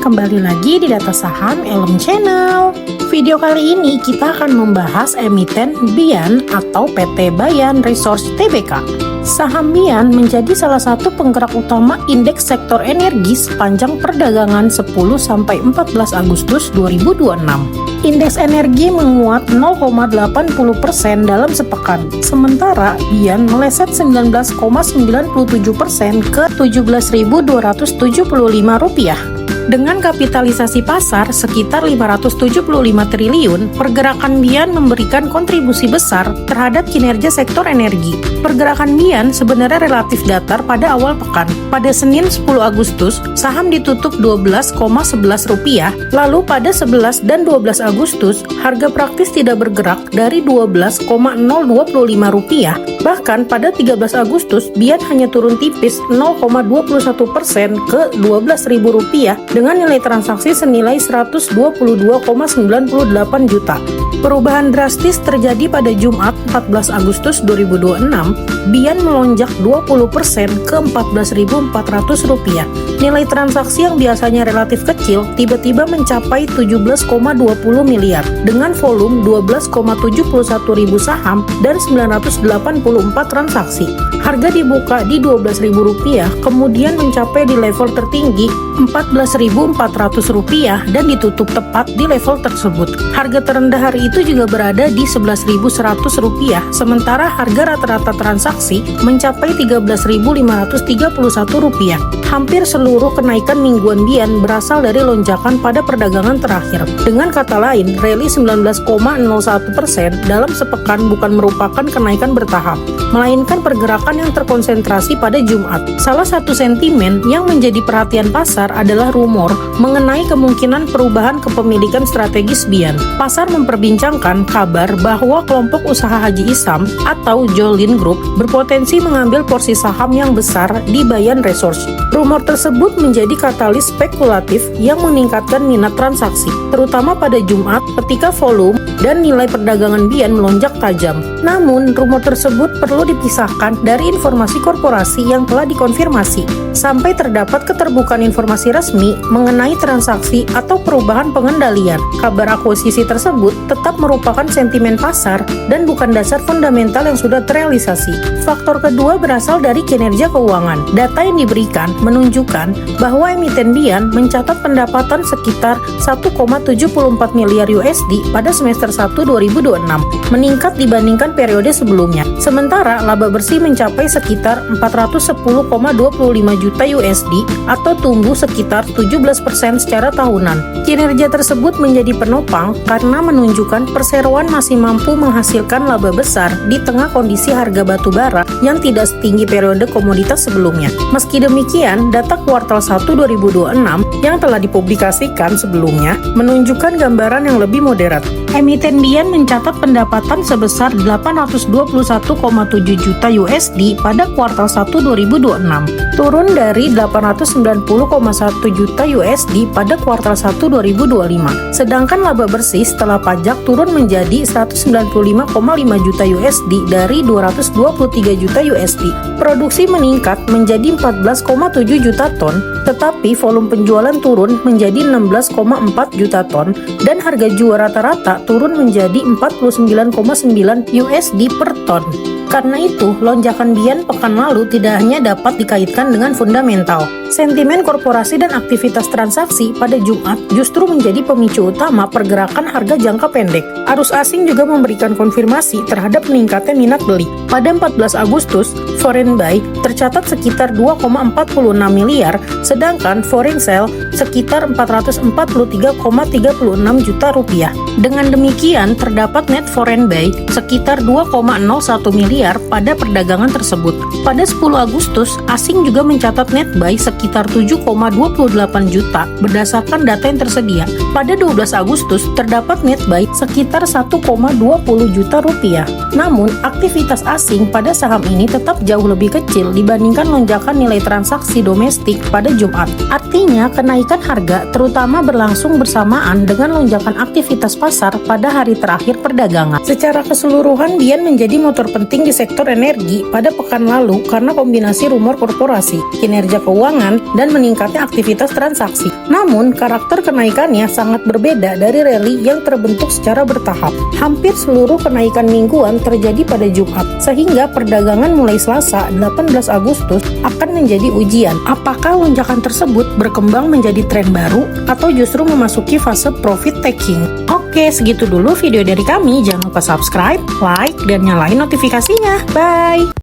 kembali lagi di Data Saham Elem Channel. Video kali ini kita akan membahas emiten BIAN atau PT Bayan Resource Tbk. Saham BIAN menjadi salah satu penggerak utama indeks sektor energi sepanjang perdagangan 10-14 Agustus 2026. Indeks energi menguat 0,80% dalam sepekan, sementara BIAN meleset 19,97% ke Rp17.275. Dengan kapitalisasi pasar sekitar 575 triliun, pergerakan BIAN memberikan kontribusi besar terhadap kinerja sektor energi. Pergerakan BIAN sebenarnya relatif datar pada awal pekan. Pada Senin 10 Agustus, saham ditutup Rp12,11, lalu pada 11 dan 12 Agustus, harga praktis tidak bergerak dari Rp12,025. Bahkan pada 13 Agustus, BIAN hanya turun tipis 0,21% ke Rp12.000 dengan nilai transaksi senilai 122,98 juta. Perubahan drastis terjadi pada Jumat 14 Agustus 2026. BIAN melonjak 20% ke Rp14.400. Nilai transaksi yang biasanya relatif kecil tiba-tiba mencapai 17,20 miliar dengan volume 12,71 ribu saham dan 984 transaksi. Harga dibuka di Rp12.000, kemudian mencapai di level tertinggi Rp14.400 dan ditutup tepat di level tersebut. Harga terendah hari itu juga berada di Rp11.100, sementara harga rata-rata transaksi mencapai Rp13.531. Hampir seluruh kenaikan mingguan BIAN berasal dari lonjakan pada perdagangan terakhir. Dengan kata lain, rally 19,01% dalam sepekan bukan merupakan kenaikan bertahap, melainkan pergerakan yang terkonsentrasi pada Jumat. Salah satu sentimen yang menjadi perhatian pasar adalah rumor mengenai kemungkinan perubahan kepemilikan strategis BIAN. Pasar memperbincangkan kabar bahwa kelompok usaha Haji Isam atau Jolin Group berpotensi mengambil porsi saham yang besar di Bayan Resource. Rumor tersebut menjadi katalis spekulatif yang meningkatkan minat transaksi, terutama pada Jumat ketika volume dan nilai perdagangan BIAN melonjak tajam. Namun, rumor tersebut perlu dipisahkan dari informasi korporasi yang telah dikonfirmasi, sampai terdapat keterbukaan informasi resmi mengenai transaksi atau perubahan pengendalian. Kabar akuisisi tersebut tetap merupakan sentimen pasar dan bukan dasar fundamental yang sudah terrealisasi. Faktor kedua berasal dari kinerja keuangan. Data yang diberikan menunjukkan bahwa emiten BIAN mencatat pendapatan sekitar 1,74 miliar USD pada semester 1 2026, meningkat dibandingkan periode sebelumnya. Sementara laba bersih mencapai sekitar 410,25 juta USD atau tumbuh sekitar 17% secara tahunan. Kinerja tersebut menjadi penopang karena menunjukkan perseroan masih mampu menghasilkan laba besar di tengah kondisi harga batu bara yang tidak setinggi periode komoditas sebelumnya. Meski demikian, data kuartal 1 2026 yang telah dipublikasikan sebelumnya menunjukkan gambaran yang lebih moderat. Emiten BIAN mencatat pendapatan sebesar 821,7 juta USD pada kuartal 1 2026, turun dari 890,1 juta USD pada kuartal 1 2025. Sedangkan laba bersih setelah pajak turun menjadi 195,5 juta USD dari 223 juta USD. Produksi meningkat menjadi 14,7 juta ton, tetapi volume penjualan turun menjadi 16,4 juta ton dan harga jual rata-rata turun menjadi 49,9 USD per ton. Karena itu, lonjakan BIAN pekan lalu tidak hanya dapat dikaitkan dengan fundamental. Sentimen korporasi dan aktivitas transaksi pada Jumat justru menjadi pemicu utama pergerakan harga jangka pendek. Arus asing juga memberikan konfirmasi terhadap meningkatnya minat beli. Pada 14 Agustus, foreign buy tercatat sekitar 2,46 miliar, sedangkan foreign sell sekitar 443,36 juta rupiah. Dengan demikian, terdapat net foreign buy sekitar 2,01 miliar pada perdagangan tersebut. Pada 10 Agustus, asing juga mencatat net buy sekitar 7,28 juta berdasarkan data yang tersedia. Pada 12 Agustus, terdapat net buy sekitar 1,20 juta rupiah. Namun, aktivitas asing pada saham ini tetap jauh lebih kecil dibandingkan lonjakan nilai transaksi domestik pada Jumat. Artinya, kenaikan harga terutama berlangsung bersamaan dengan lonjakan aktivitas pasar pada hari terakhir perdagangan. Secara keseluruhan, BIAN menjadi motor penting di di sektor energi pada pekan lalu karena kombinasi rumor korporasi, kinerja keuangan, dan meningkatnya aktivitas transaksi. Namun, karakter kenaikannya sangat berbeda dari rally yang terbentuk secara bertahap. Hampir seluruh kenaikan mingguan terjadi pada Jumat, sehingga perdagangan mulai Selasa 18 Agustus akan menjadi ujian. Apakah lonjakan tersebut berkembang menjadi tren baru atau justru memasuki fase profit taking? Oke, segitu dulu video dari kami. Jangan lupa subscribe, like, dan nyalain notifikasinya. Bye!